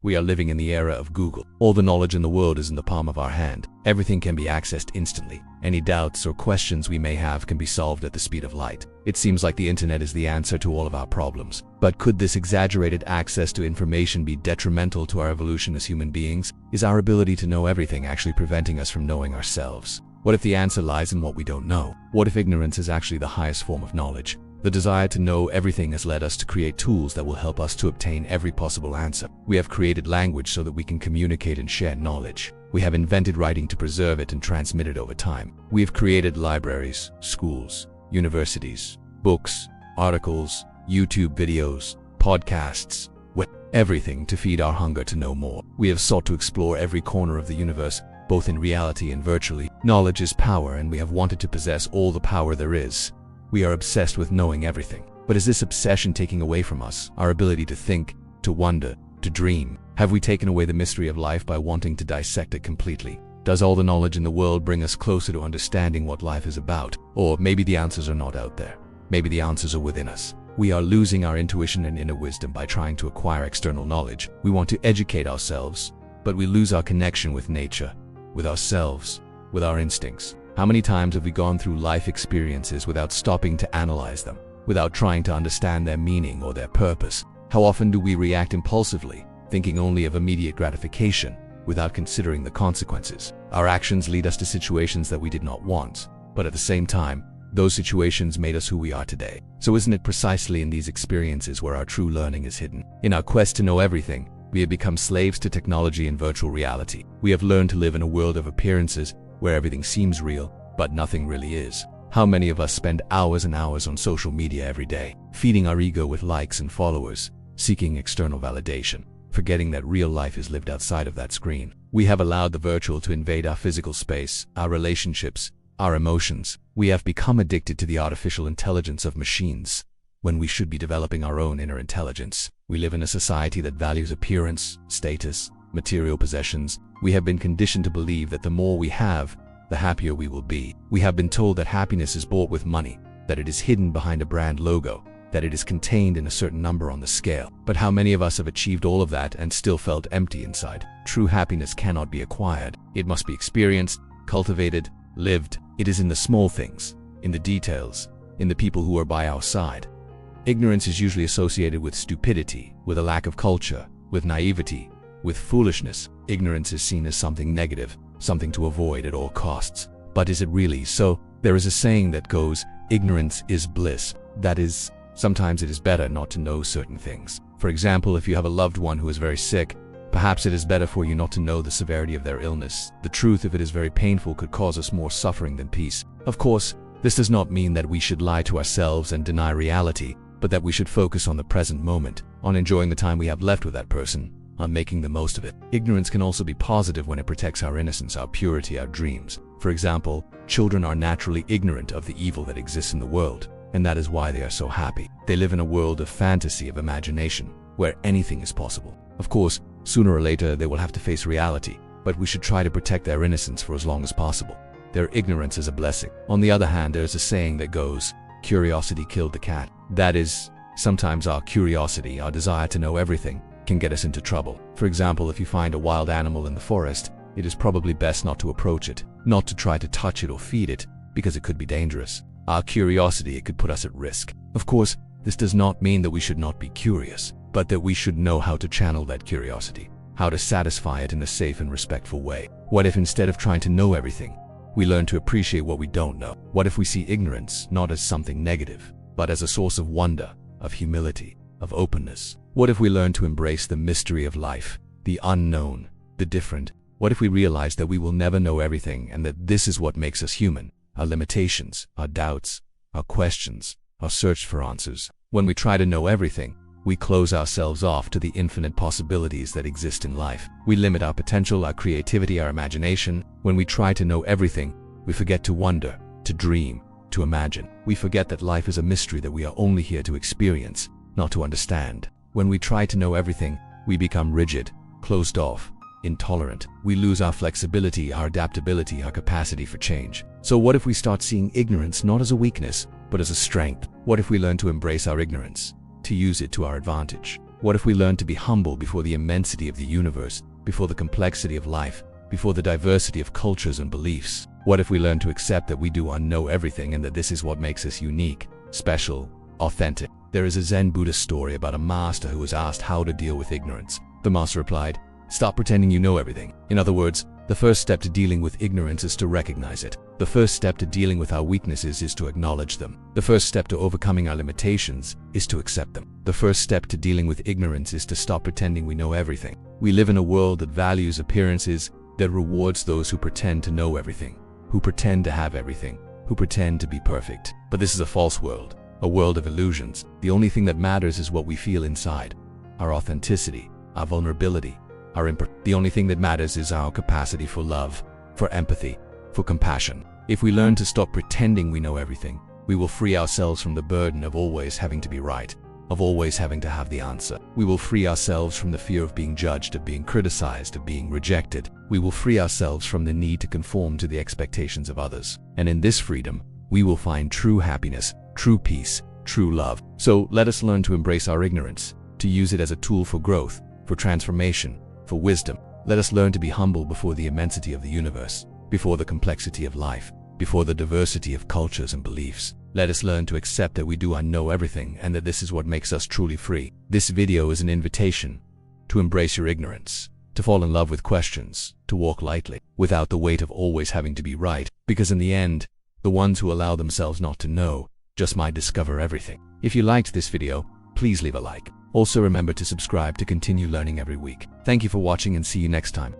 We are living in the era of Google. All the knowledge in the world is in the palm of our hand. Everything can be accessed instantly. Any doubts or questions we may have can be solved at the speed of light. It seems like the internet is the answer to all of our problems. But could this exaggerated access to information be detrimental to our evolution as human beings? Is our ability to know everything actually preventing us from knowing ourselves? What if the answer lies in what we don't know? What if ignorance is actually the highest form of knowledge? The desire to know everything has led us to create tools that will help us to obtain every possible answer. We have created language so that we can communicate and share knowledge. We have invented writing to preserve it and transmit it over time. We have created libraries, schools, universities, books, articles, YouTube videos, podcasts, everything to feed our hunger to know more. We have sought to explore every corner of the universe, both in reality and virtually. Knowledge is power, and we have wanted to possess all the power there is. We are obsessed with knowing everything. But is this obsession taking away from us our ability to think, to wonder, to dream? Have we taken away the mystery of life by wanting to dissect it completely? Does all the knowledge in the world bring us closer to understanding what life is about? Or maybe the answers are not out there. Maybe the answers are within us. We are losing our intuition and inner wisdom by trying to acquire external knowledge. We want to educate ourselves, but we lose our connection with nature, with ourselves, with our instincts. How many times have we gone through life experiences without stopping to analyze them, without trying to understand their meaning or their purpose? How often do we react impulsively, thinking only of immediate gratification, without considering the consequences? Our actions lead us to situations that we did not want, but at the same time, those situations made us who we are today. So isn't it precisely in these experiences where our true learning is hidden? In our quest to know everything, we have become slaves to technology and virtual reality. We have learned to live in a world of appearances where everything seems real, but nothing really is. How many of us spend hours and hours on social media every day, feeding our ego with likes and followers, seeking external validation, forgetting that real life is lived outside of that screen? We have allowed the virtual to invade our physical space, our relationships, our emotions. We have become addicted to the artificial intelligence of machines, when we should be developing our own inner intelligence. We live in a society that values appearance, status, material possessions. We have been conditioned to believe that the more we have, the happier we will be. We have been told that happiness is bought with money, that it is hidden behind a brand logo, that it is contained in a certain number on the scale. But how many of us have achieved all of that and still felt empty inside? True happiness cannot be acquired. It must be experienced, cultivated, lived. It is in the small things, in the details, in the people who are by our side. Ignorance is usually associated with stupidity, with a lack of culture, with naivety, with foolishness. Ignorance is seen as something negative, something to avoid at all costs. But is it really so? There is a saying that goes, ignorance is bliss. That is, sometimes it is better not to know certain things. For example, if you have a loved one who is very sick, perhaps it is better for you not to know the severity of their illness. The truth, if it is very painful, could cause us more suffering than peace. Of course, this does not mean that we should lie to ourselves and deny reality, but that we should focus on the present moment, on enjoying the time we have left with that person, on making the most of it. Ignorance can also be positive when it protects our innocence, our purity, our dreams. For example, children are naturally ignorant of the evil that exists in the world, and that is why they are so happy. They live in a world of fantasy, of imagination, where anything is possible. Of course, sooner or later they will have to face reality, but we should try to protect their innocence for as long as possible. Their ignorance is a blessing. On the other hand, there's a saying that goes, curiosity killed the cat. That is, sometimes our curiosity, our desire to know everything, can get us into trouble. For example, if you find a wild animal in the forest, it is probably best not to approach it, not to try to touch it or feed it, because it could be dangerous. Our curiosity, it could put us at risk. Of course, this does not mean that we should not be curious, but that we should know how to channel that curiosity, how to satisfy it in a safe and respectful way. What if instead of trying to know everything, we learn to appreciate what we don't know? What if we see ignorance not as something negative, but as a source of wonder, of humility, of openness? What if we learn to embrace the mystery of life, the unknown, the different? What if we realize that we will never know everything and that this is what makes us human? Our limitations, our doubts, our questions, our search for answers. When we try to know everything, we close ourselves off to the infinite possibilities that exist in life. We limit our potential, our creativity, our imagination. When we try to know everything, we forget to wonder, to dream, to imagine. We forget that life is a mystery that we are only here to experience, not to understand. When we try to know everything, we become rigid, closed off, intolerant. We lose our flexibility, our adaptability, our capacity for change. So what if we start seeing ignorance not as a weakness, but as a strength? What if we learn to embrace our ignorance, to use it to our advantage? What if we learned to be humble before the immensity of the universe, before the complexity of life, before the diversity of cultures and beliefs? What if we learned to accept that we do not know everything and that this is what makes us unique, special, authentic? There is a Zen Buddhist story about a master who was asked how to deal with ignorance. The master replied, "Stop pretending you know everything." In other words, the first step to dealing with ignorance is to recognize it. The first step to dealing with our weaknesses is to acknowledge them. The first step to overcoming our limitations is to accept them. The first step to dealing with ignorance is to stop pretending we know everything. We live in a world that values appearances, that rewards those who pretend to know everything, who pretend to have everything, who pretend to be perfect. But this is a false world, a world of illusions. The only thing that matters is what we feel inside, our authenticity, our vulnerability, the only thing that matters is our capacity for love, for empathy, for compassion. If we learn to stop pretending we know everything, we will free ourselves from the burden of always having to be right, of always having to have the answer. We will free ourselves from the fear of being judged, of being criticized, of being rejected. We will free ourselves from the need to conform to the expectations of others. And in this freedom, we will find true happiness, true peace, true love. So let us learn to embrace our ignorance, to use it as a tool for growth, for transformation, for wisdom. Let us learn to be humble before the immensity of the universe, before the complexity of life, before the diversity of cultures and beliefs. Let us learn to accept that we do not know everything and that this is what makes us truly free. This video is an invitation to embrace your ignorance, to fall in love with questions, to walk lightly, without the weight of always having to be right, because in the end, the ones who allow themselves not to know just might discover everything. If you liked this video, please leave a like. Also remember to subscribe to continue learning every week. Thank you for watching and see you next time.